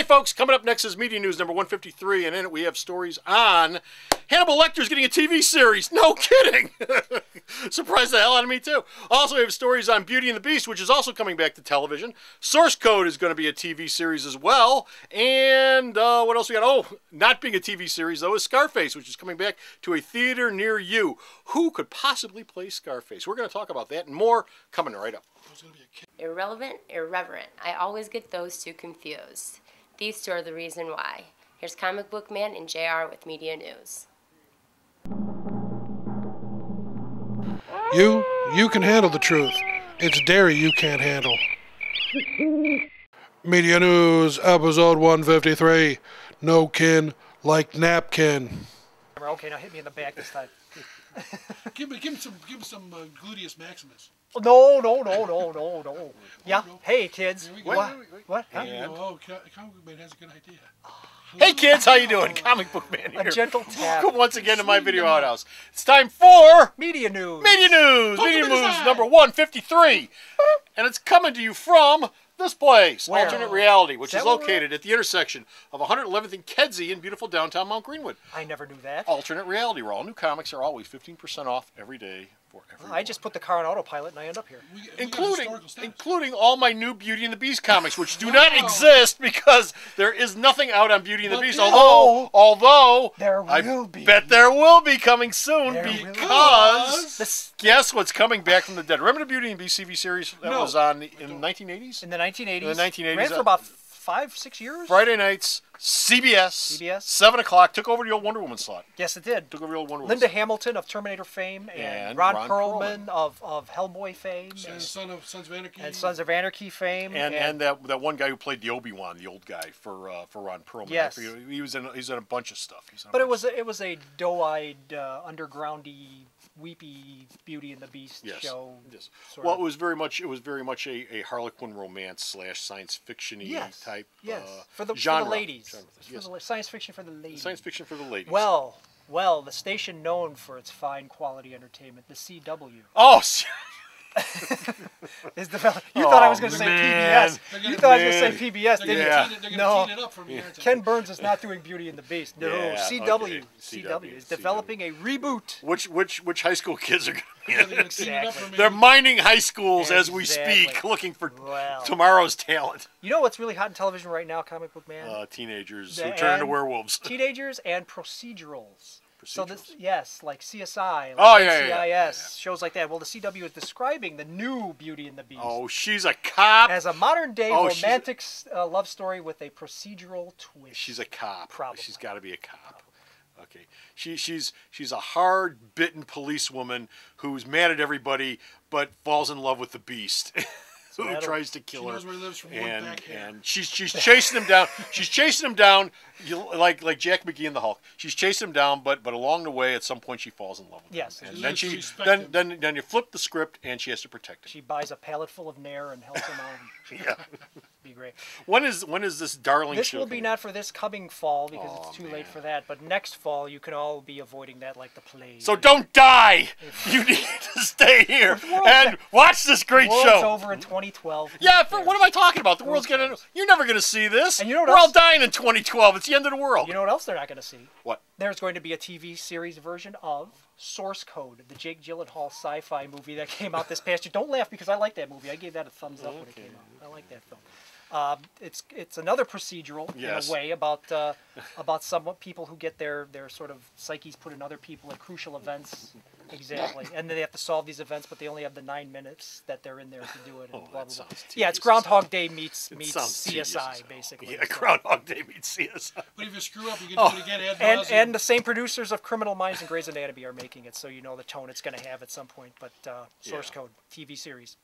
folks, coming up next is Media News number 153, and in it we have stories on Hannibal Lecter's getting a TV series. No kidding! Surprised the hell out of me, too. Also, we have stories on Beauty and the Beast, which is also coming back to television. Source Code is going to be a TV series as well. And what else we got? Oh, not being a TV series, though, is Scarface, which is coming back to a theater near you. Who could possibly play Scarface? We're going to talk about that and more coming right up. Irrelevant, irreverent. I always get those two confused. These two are the reason why. Here's Comic Book Man and JR with Media News. You can handle the truth. It's dairy you can't handle. Media News, episode 153. No kin like napkin. Okay, now hit me in the back this time. Give him some gluteus maximus. No. Yeah. Hey, kids. Wait. What? Huh? Comic Book Man has a good idea. Hey kids, how you doing? Comic Book Man here. A gentle tap. Welcome once again to my video outhouse. It's time for Media News. Media News number 153. And it's coming to you from this place, Where? Alternate Reality, which is that where we're located at the intersection of 111th and Kedzie in beautiful downtown Mount Greenwood. I never knew that. Alternate Reality, where all new comics are always 15% off every day for everyone. I just put the car on autopilot and I end up here. Including all my new Beauty and the Beast comics, which do not exist because there is nothing out on Beauty and the Beast. Although There I will be. bet there will be coming soon There will because guess what's coming back from the dead? Remember the Beauty and the Beast TV series that was on in the 1980s? In the 1980s. In the 1980s, Ran for about 5-6 years. Friday nights, CBS, 7 o'clock, took over the old Wonder Woman slot. Yes, it did. Took over the old Wonder Woman Linda slot. Hamilton of Terminator fame and And Ron Ron Perlman of Hellboy fame Sons of Anarchy. and Sons of Anarchy fame And that one guy who played the Obi-Wan, the old guy for Ron Perlman. Yes. He's in a bunch of stuff. But it was a doe-eyed, undergroundy, weepy Beauty and the Beast show. Yes. sort Well, of. it was very much a Harlequin romance / science fiction-y type for the genre. ladies. Yes. For the science fiction for the ladies. Science fiction for the ladies. Well, the station known for its fine quality entertainment, the CW, oh, is developing. You thought I was going to say man. PBS. You thought I was going to say PBS, didn't Yeah. you? They're No. going to team it up for me. Ken Burns is not doing Beauty and the Beast. No, Yeah, CW. okay. CW is developing a reboot. which high school kids are going to be in it? Team it up for me. They're mining high schools as we Exactly. speak, looking for Well. tomorrow's talent. You know what's really hot in television right now, Comic Book Man? Teenagers who And turn into werewolves. Teenagers and procedurals. So this, Procedurals. like CSI, like Oh, yeah. NCIS, shows like that. Well, the CW is describing the new Beauty and the Beast Oh, she's a cop. as a modern-day Oh, she's a- romantic love story with a procedural twist. She's a cop. Probably. She's got to be a cop. Okay. She's a hard-bitten policewoman who's mad at everybody but falls in love with the Beast. Who that'll- tries to kill She her. knows where he lives from one back hair. And she's chasing him down. She's chasing him down, like Jack McGee in the Hulk. She's chasing him down, but along the way, at some point, she falls in love with him. Yes. And She then learns to respect him. then you flip the script, and she has to protect him. She buys a pallet full of Nair and helps him out. Yeah. Be great. When is this darling This show will be coming? not for this coming fall because Oh, it's too man. late for that. But next fall, you can all be avoiding that like the plague. So don't die. You need to stay here and watch this great World's show. over in 2012. Yeah, what am I talking about? The world's gonna. You're never gonna see this. And you know what We're all else? dying in 2012. It's the end of the world. You know what else they're not going to see? What? There's going to be a TV series version of Source Code, the Jake Gyllenhaal sci-fi movie that came out this past year. Don't laugh because I like that movie. I gave that a thumbs up when it came out. I like that film. It's another procedural Yes. in a way about somewhat people who get their sort of psyches put in other people at crucial events. Exactly, and then they have to solve these events, but they only have the 9 minutes that they're in there to do it. And blah, blah, blah. sounds Yeah, it's tedious. Groundhog Day meets sounds tedious as CSI hell. basically. Yeah, So- Groundhog Day meets CSI. But if you screw up, you can do it again. Ad nauseam. And the same producers of Criminal Minds and Grey's Anatomy are making it, so you know the tone it's going to have at some point. But Source Yeah. Code TV series,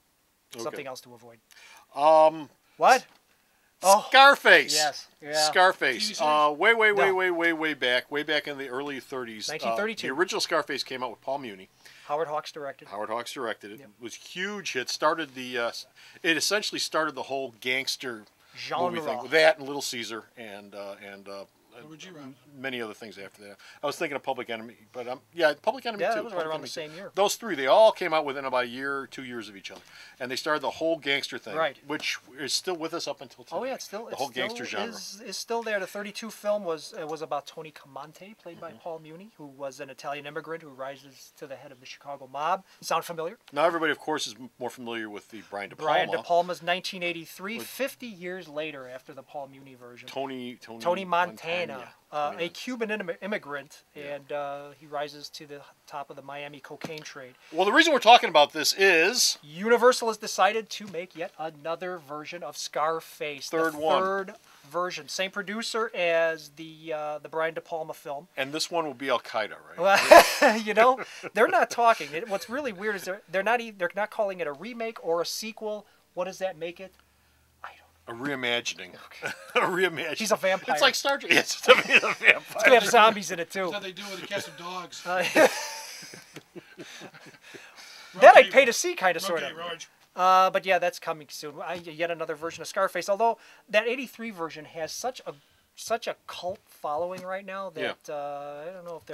Okay. something else to avoid. What? Oh, Scarface. yes, yeah. Scarface. TV series? Way back in the early 30s. 1932. The original Scarface came out with Paul Muni. Howard Hawks directed. Howard Hawks directed it. It was a huge hit. Started the. It essentially started the whole gangster movie Genre. thing. That and Little Caesar and many other things after that. I was thinking of Public Enemy, but Public Enemy Yeah, too. that was right Public around Enemy the same 2. year. Those three, they all came out within about a year, 2 years of each other, and they started the whole gangster thing, Right. which is still with us up until today. Oh yeah, it's still the whole gangster genre. is still there. The 32 film was about Tony Camonte, played by Paul Muni, who was an Italian immigrant who rises to the head of the Chicago mob. Sound familiar? Now everybody, of course, is more familiar with the Brian De Palma. Brian De Palma's 1983, 50 years later after the Paul Muni version. Tony Montana, a Cuban immigrant, and he rises to the top of the Miami cocaine trade. Well, the reason we're talking about this is Universal has decided to make yet another version of Scarface. Third the one. Third version. Same producer as the Brian De Palma film. and this one will be Al Qaeda, right? Well, you know, they're not talking. What's really weird is they're not calling it a remake or a sequel. What does that make it? A reimagining. A reimagining. She's a vampire. It's like Star Trek. Yes, it's a vampire. It's gonna have zombies in it too. That's how they do with the cast of dogs. That I'd pay to see, kind of, sort Okay, of. Raj. But yeah, that's coming soon. Yet another version of Scarface. Although that '83 version has such a cult following right now that I don't know if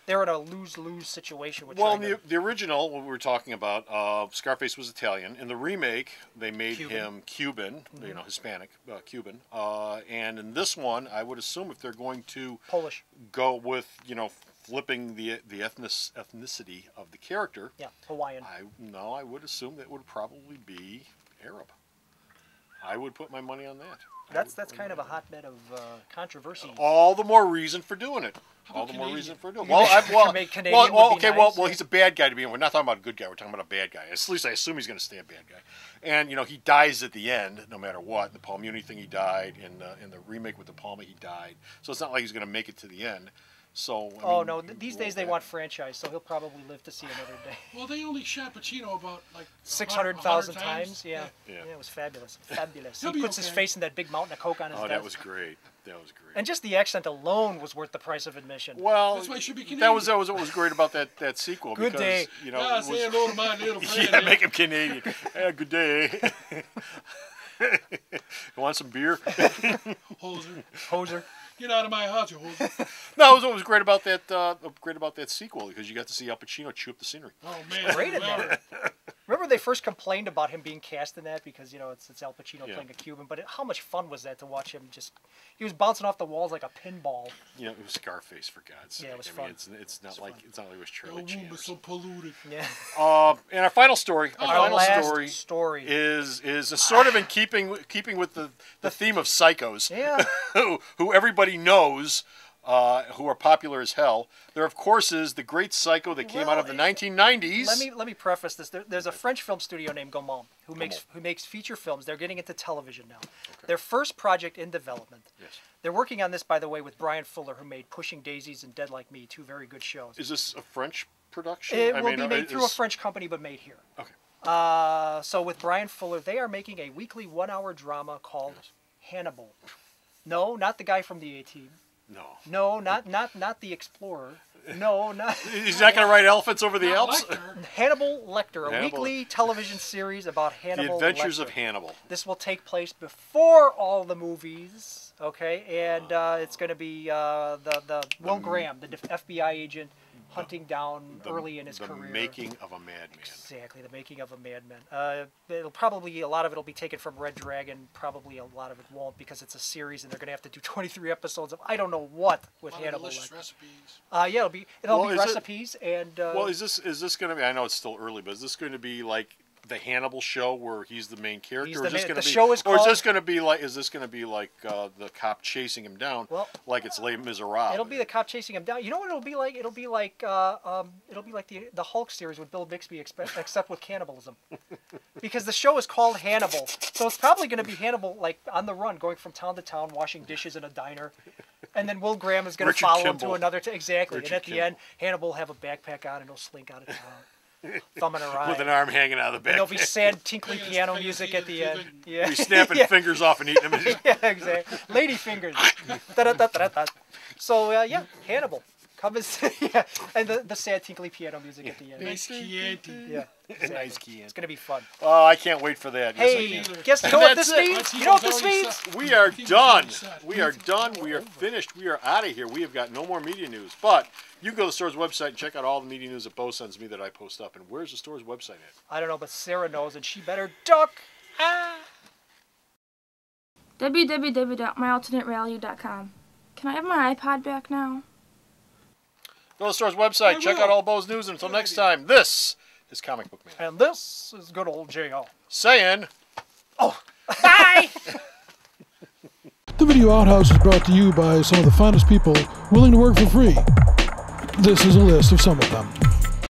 they're in a lose-lose situation with Well, China. the original, what we were talking about, Scarface was Italian. In the remake, they made Cuban. him Cuban, Hispanic, Cuban. And in this one, I would assume if they're going to Polish. go with, flipping the ethnicity of the character, Yeah, Hawaiian. I would assume that would probably be Arab. I would put my money on that. That's kind of a hotbed of controversy. All the more reason for doing it. All the more Canadian? reason for doing it. You Well, can make Canadian would be nice, yeah. he's a bad guy to be in. We're not talking about a good guy. We're talking about a bad guy. At least I assume he's going to stay a bad guy. And he dies at the end, no matter what. The Paul Muni thing, he died. In the remake with De Palma, he died. So it's not like he's going to make it to the end. So These days they want franchise, so he'll probably live to see another day. Well, they only shot Pacino about like 600,000 times. Yeah. Yeah. It was fabulous. Fabulous. He'll He be puts his okay. face in that big mountain of coke on his desk. that was great. That was great. And just the accent alone was worth the price of admission. Well, That's why he should be that was Canadian. what was great about that sequel. Good because, day. Yeah, it say was, hello to my little friend. yeah, make him Canadian. Yeah, good day. You want some beer? Hoser. Hoser. Get out of my house, you hoser. No, what was great about that sequel because you got to see Al Pacino chew up the scenery. Oh, man. Great in that. Remember they first complained about him being cast in that because, it's Al Pacino Yeah. playing a Cuban, but how much fun was that to watch him he was bouncing off the walls like a pinball. It was Scarface for God's sake. Yeah, it was I fun. mean, it's not like it was Your Charlie womb is so Chance. polluted. Yeah. And our final story. Our Our final last story is sort of in keeping with the theme of psychos. Yeah. who everybody knows. Who are popular as hell. There, of course, is the great Psycho that came out of the 1990s. Let me preface this. There's a French film studio named Gaumont who makes feature films. They're getting into television now. Okay. Their first project in development. Yes. They're working on this, by the way, with Brian Fuller, who made Pushing Daisies and Dead Like Me, two very good shows. Is this a French production? It will be made through a French company, but made here. Okay. So with Brian Fuller, they are making a weekly 1-hour drama called Hannibal. No, not the guy from the A-Team. No. No, not the Explorer. No, not He's not going to write Elephants Over the Alps? Lecter. Hannibal Lecter, a Hannibal. weekly television series about Hannibal The Adventures Lecter. of Hannibal. This will take place before all the movies, okay? And it's going to be the Will Graham, the FBI agent, hunting down early in his career. The making of a madman. Exactly, the making of a madman. It'll probably, a lot of it will be taken from Red Dragon. Probably a lot of it won't because it's a series and they're going to have to do 23 episodes of I don't know what with A lot of Hannibal. delicious Lecter. recipes. Yeah, it'll be Well, is it- recipes and. Well, is this going to be? I know it's still early, but is this going to be like the Hannibal show where he's the main character? He's or the is this main- going the to be? show is or is called- this going to be like? Is this going to be like the cop chasing him down? Well, like it's Les Miserables. It'll be the cop chasing him down. You know what it'll be like? It'll be like the Hulk series with Bill Bixby, except with cannibalism. Because the show is called Hannibal, so it's probably going to be Hannibal like on the run, going from town to town, washing dishes in a diner, and then Will Graham is going to Richard follow him Kimball. to another. Exactly, Richard and at the Kimball. end, Hannibal will have a backpack on and he'll slink out of town, thumbing a ride. with an arm hanging out of the And back. there'll be sad, tinkly Fingers- piano fingers music eating at the end. everything. Yeah, He's snapping yeah. fingers off and eating them. Yeah, exactly. Lady fingers. Da-da-da-da-da. So yeah, Hannibal. Come and see. Yeah, and the sad tinkly piano music at the end. Nice Chianti. Yeah, Nice key. it's gonna be fun. Oh, I can't wait for that. Yes, I Hey, can. guess you know what That's this it. means? You know what this means? We are done. We are done. We are finished. We are out of here. We have got no more media news. But you can go to the store's website and check out all the media news that Bo sends me that I post up. And where's the store's website at? I don't know, but Sarah knows, and she better duck. www.myalternatevalue.com. Can I have my iPod back now? Go to the store's website. Check out all Bo's news. And until next time, this is Comic Book Man. And this is good old J.R. Saying... Oh, bye! The Video Outhouse is brought to you by some of the finest people willing to work for free. This is a list of some of them.